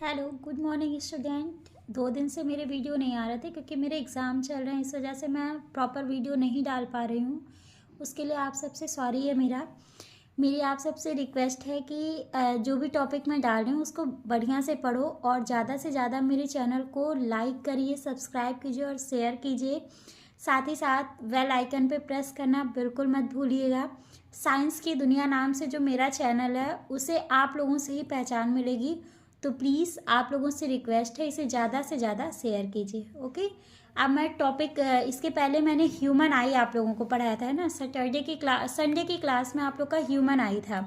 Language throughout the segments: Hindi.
Hello good morning student. 2 दिन से मेरे वीडियो नहीं आ रहे थे क्योंकि मेरे एग्ज़ाम चल रहे हैं, इस वजह से मैं प्रॉपर वीडियो नहीं डाल पा रही हूँ। उसके लिए आप सबसे सॉरी है। मेरी आप सबसे रिक्वेस्ट है कि जो भी टॉपिक मैं डाल रही हूँ उसको बढ़िया से पढ़ो और ज़्यादा से ज़्यादा मेरे चैनल को लाइक करिए, सब्सक्राइब कीजिए और शेयर कीजिए। साथ ही साथ बेल आइकन पे प्रेस करना बिल्कुल मत भूलिएगा। साइंस की दुनिया नाम से जो मेरा चैनल है उसे आप लोगों से ही पहचान मिलेगी, तो प्लीज़ आप लोगों से रिक्वेस्ट है इसे ज़्यादा से ज़्यादा शेयर कीजिए। ओके, अब मैं टॉपिक इसके पहले मैंने ह्यूमन आई आप लोगों को पढ़ाया था, है ना। संडे की क्लास में आप लोग का ह्यूमन आई था।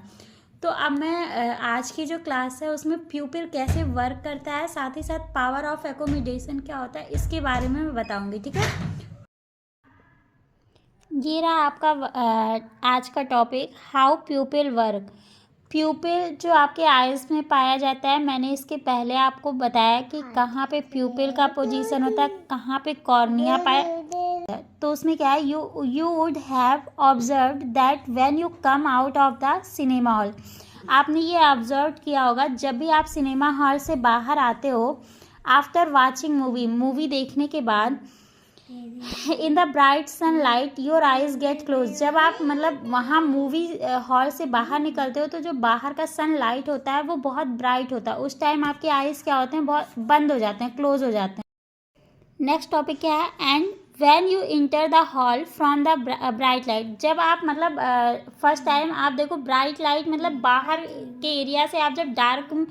तो अब मैं आज की जो क्लास है उसमें प्यूपिल कैसे वर्क करता है, साथ ही साथ पावर ऑफ एकोमोडेशन क्या होता है, इसके बारे में मैं बताऊंगी। ठीक है, ये रहा आपका आज का टॉपिक, हाउ प्यूपिल वर्क। प्यूपिल जो आपके आइज़ में पाया जाता है, मैंने इसके पहले आपको बताया कि कहाँ पे प्यूपिल का पोजीशन होता है, कहाँ पे कॉर्निया पाया। तो उसमें क्या है, you would have observed that when you come out of the cinema hall. आपने ये ऑब्जर्व किया होगा, जब भी आप सिनेमा हॉल से बाहर आते हो, आफ्टर वॉचिंग मूवी देखने के बाद, in the bright sunlight your eyes get close. जब आप मतलब वहाँ मूवी हॉल से बाहर निकलते हो तो जो बाहर का सनलाइट होता है वो बहुत ब्राइट होता है, उस टाइम आपके आइज क्या होते हैं, बहुत बंद हो जाते हैं, क्लोज हो जाते हैं। नेक्स्ट टॉपिक क्या है, and when you enter the hall from the bright light. जब आप मतलब फर्स्ट टाइम आप देखो ब्राइट लाइट मतलब बाहर के एरिया से आप जब डार्क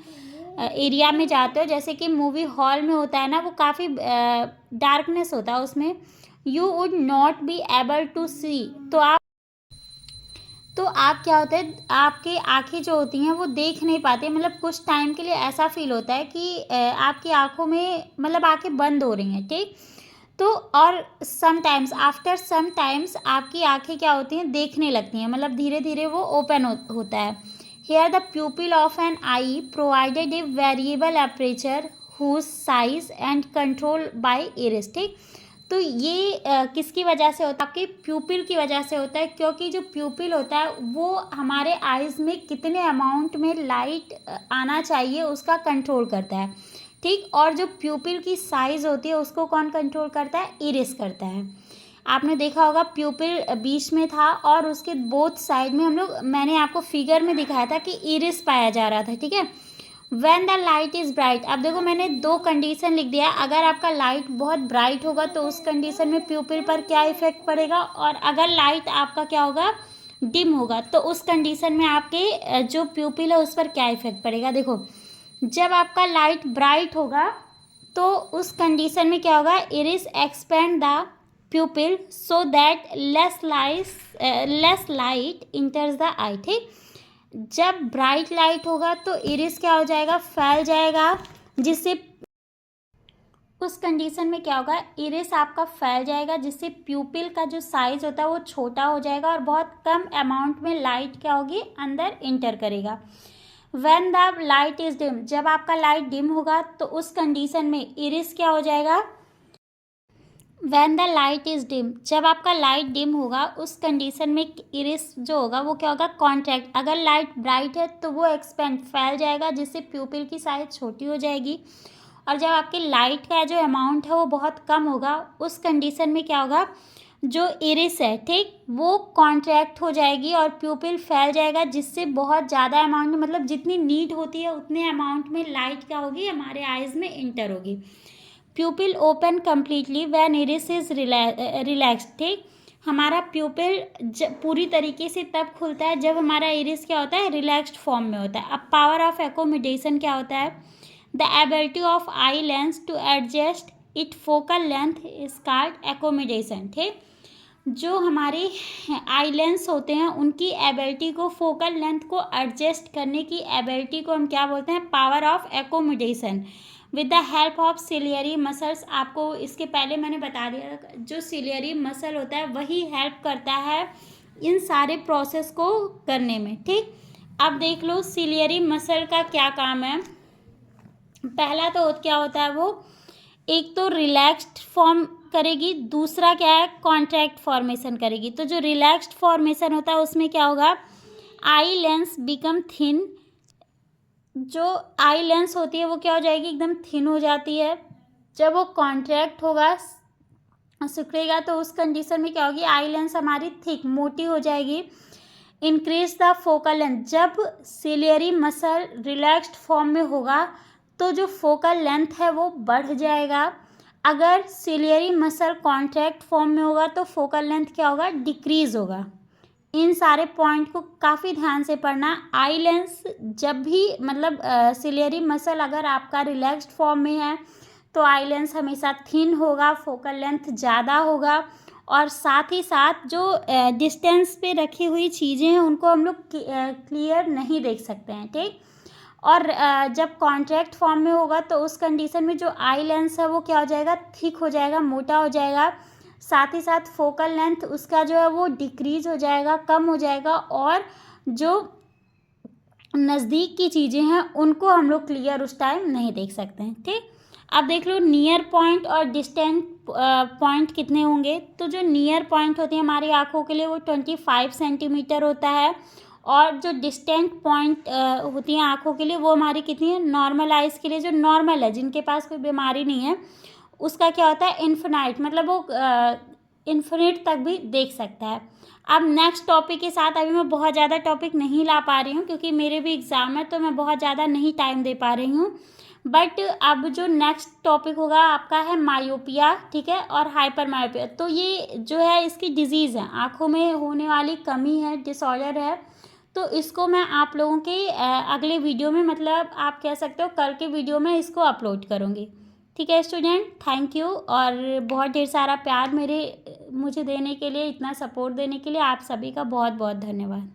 एरिया में जाते हो, जैसे कि मूवी हॉल में होता है ना, वो काफ़ी डार्कनेस होता है उसमें, you would not be able to see. तो आप क्या होता है, आपकी आंखें जो होती हैं वो देख नहीं पाते, मतलब कुछ टाइम के लिए ऐसा फील होता है कि आपकी आंखों में मतलब आंखें बंद हो रही हैं। ठीक, तो और समटाइम्स आफ्टर समटाइम्स आपकी आंखें क्या होती हैं, देखने लगती हैं, मतलब धीरे धीरे वो ओपन होता है। Here the pupil of an eye provided a variable aperture whose size and control by iris. ठीक, तो ये किसकी वजह से होता है, आपके प्यूपिल की वजह से होता है, क्योंकि जो प्यूपिल होता है वो हमारे आइज़ में कितने अमाउंट में लाइट आना चाहिए उसका कंट्रोल करता है। ठीक, और जो प्यूपिल की साइज़ होती है उसको कौन कंट्रोल करता है, इरिस करता है। आपने देखा होगा प्यूपिल बीच में था और उसके बोथ साइड में मैंने आपको फिगर में दिखाया था कि इरिस पाया जा रहा था। ठीक है, when the light is bright. अब देखो मैंने 2 कंडीशन लिख दिया, अगर आपका लाइट बहुत ब्राइट होगा तो उस कंडीशन में प्यूपिल पर क्या इफेक्ट पड़ेगा, और अगर लाइट आपका क्या होगा, डिम होगा, तो उस कंडीशन में आपके जो प्यूपिल है उस पर क्या इफेक्ट पड़ेगा। देखो जब आपका लाइट ब्राइट होगा तो उस कंडीशन में क्या होगा, iris expand the pupil so that less light enters the eye. ठीक, जब ब्राइट लाइट होगा तो इरिस क्या हो जाएगा, फैल जाएगा, जिससे उस कंडीशन में क्या होगा, इरिस आपका फैल जाएगा, जिससे प्यूपिल का जो साइज होता है वो छोटा हो जाएगा और बहुत कम अमाउंट में लाइट क्या होगी, अंदर इंटर करेगा। When the light is dim, जब आपका लाइट डिम होगा तो उस कंडीशन में इरिस क्या हो जाएगा, when the light is dim, जब आपका लाइट डिम होगा उस कंडीशन में इरिस जो होगा वो क्या होगा, कॉन्ट्रैक्ट। अगर लाइट ब्राइट है तो वो एक्सपेंड, फैल जाएगा, जिससे प्यूपिल की साइज छोटी हो जाएगी। और जब आपकी लाइट का जो अमाउंट है वो बहुत कम होगा उस कंडीशन में क्या होगा, जो इरिस है, ठीक, वो कॉन्ट्रैक्ट हो जाएगी और प्यूपिल फैल जाएगा, जिससे बहुत ज़्यादा अमाउंट में, मतलब जितनी नीड होती है उतने अमाउंट में लाइट क्या होगी, हमारे आइज़ में इंटर होगी। प्यूपिल open completely when iris is relaxed. ठीक, हमारा प्यूपिल पूरी तरीके से तब खुलता है जब हमारा इरिस क्या होता है, रिलैक्स्ड फॉर्म में होता है। अब पावर ऑफ एकोमोडेशन क्या होता है, the ability of eye lens to adjust it focal length is called accommodation. ठीक, जो हमारे आई लेंस होते हैं उनकी एबिलिटी को, फोकल लेंथ को एडजस्ट करने की एबिलिटी को हम क्या बोलते हैं, power of accommodation. With the help of ciliary muscles, आपको इसके पहले मैंने बता दिया, जो सिलियरी मसल होता है वही हेल्प करता है इन सारे प्रोसेस को करने में। ठीक, अब देख लो सिलियरी मसल का क्या काम है। पहला तो क्या होता है, वो एक तो रिलैक्स्ड फॉर्म करेगी, दूसरा क्या है, कॉन्ट्रैक्ट फॉर्मेशन करेगी। तो जो रिलैक्स्ड फॉर्मेशन होता है उसमें क्या होगा, आई लेंस बिकम थिन जो आई लेंस होती है वो क्या हो जाएगी, एकदम थिन हो जाती है। जब वो कॉन्ट्रैक्ट होगा, सिकुड़ेगा, तो उस कंडीशन में क्या होगी, आई लेंस हमारी थिक मोटी हो जाएगी। इंक्रीज द फोकल लेंथ, जब सिलियरी मसल रिलैक्स्ड फॉर्म में होगा तो जो फोकल लेंथ है वो बढ़ जाएगा। अगर सिलियरी मसल कॉन्ट्रैक्ट फॉर्म में होगा तो फोकल लेंथ क्या होगा, डिक्रीज होगा। इन सारे पॉइंट को काफ़ी ध्यान से पढ़ना। आई लेंस जब भी मतलब सिलियरी मसल अगर आपका रिलैक्स्ड फॉर्म में है तो आई लेंस हमेशा थिन होगा, फोकल लेंथ ज़्यादा होगा, और साथ ही साथ जो डिस्टेंस पे रखी हुई चीज़ें हैं उनको हम लोग क्लियर नहीं देख सकते हैं, ठीक। और जब कॉन्ट्रैक्ट फॉर्म में होगा तो उस कंडीशन में जो आई लेंस है वो क्या हो जाएगा, थिक हो जाएगा, मोटा हो जाएगा। साथ ही साथ फोकल लेंथ उसका जो है वो डिक्रीज हो जाएगा, कम हो जाएगा, और जो नज़दीक की चीज़ें हैं उनको हम लोग क्लियर उस टाइम नहीं देख सकते हैं, ठीक। अब देख लो नियर पॉइंट और डिस्टेंट पॉइंट कितने होंगे। तो जो नियर पॉइंट होती है हमारी आँखों के लिए वो 25 सेंटीमीटर होता है, और जो डिस्टेंट पॉइंट होती हैं आँखों के लिए वो हमारी कितनी है, नॉर्मल आइज़ के लिए जो नॉर्मल है, जिनके पास कोई बीमारी नहीं है, उसका क्या होता है, इन्फिनाइट, मतलब वो इन्फिनिट तक भी देख सकता है। अब नेक्स्ट टॉपिक के साथ अभी मैं बहुत ज़्यादा टॉपिक नहीं ला पा रही हूँ क्योंकि मेरे भी एग्ज़ाम है, तो मैं बहुत ज़्यादा नहीं टाइम दे पा रही हूँ। बट अब जो नेक्स्ट टॉपिक होगा आपका है मायोपिया, ठीक है, और हाइपर मायोपिया। तो ये जो है इसकी डिजीज़ है, आँखों में होने वाली कमी है, डिसऑर्डर है। तो इसको मैं आप लोगों के अगले वीडियो में, मतलब आप कह सकते हो कल के वीडियो में इसको अपलोड करूँगी। ठीक है स्टूडेंट, थैंक यू, और बहुत ढेर सारा प्यार मुझे देने के लिए, इतना सपोर्ट देने के लिए आप सभी का बहुत बहुत धन्यवाद।